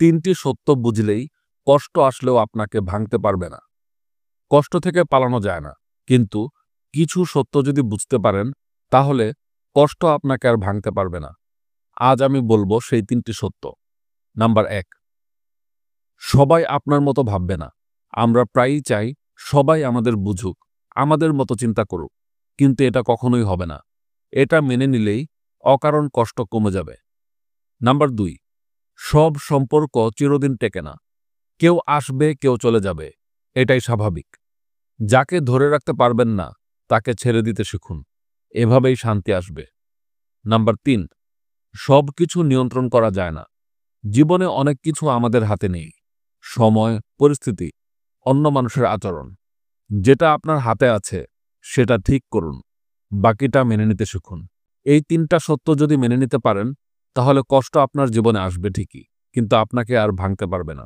তিনটি সত্য বুঝলেই কষ্ট আসলেও আপনাকে ভাঙতে পারবে না। কষ্ট থেকে পালানো যায় না, কিন্তু কিছু সত্য যদি বুঝতে পারেন তাহলে কষ্ট আপনাকে আর ভাঙতে পারবে না। আজ আমি বলবো সেই তিনটি সত্য। নাম্বার ১, সবাই আপনার মতো ভাববে না। আমরা প্রায়ই চাই সবাই আমাদের বুঝুক, আমাদের মতো চিন্তা করুক, কিন্তু এটা কখনোই হবে না। এটা মেনে নিলেই অকারণ কষ্ট কমে যাবে। নাম্বার ২, সব সম্পর্ক চিরদিন টেকে না। কেউ আসবে, কেউ চলে যাবে, এটাই স্বাভাবিক। যাকে ধরে রাখতে পারবেন না তাকে ছেড়ে দিতে শিখুন, এভাবেই শান্তি আসবে। নাম্বার ৩, সবকিছু নিয়ন্ত্রণ করা যায় না। জীবনে অনেক কিছু আমাদের হাতে নেই। সময়, পরিস্থিতি, অন্য মানুষের আচরণ। যেটা আপনার হাতে আছে সেটা ঠিক করুন, বাকিটা মেনে নিতে শিখুন। এই ৩টা সত্য যদি মেনে নিতে পারেন তাহলে কষ্ট আপনার জীবনে আসবে ঠিকই, কিন্তু আপনাকে আর ভাঙতে পারবে না।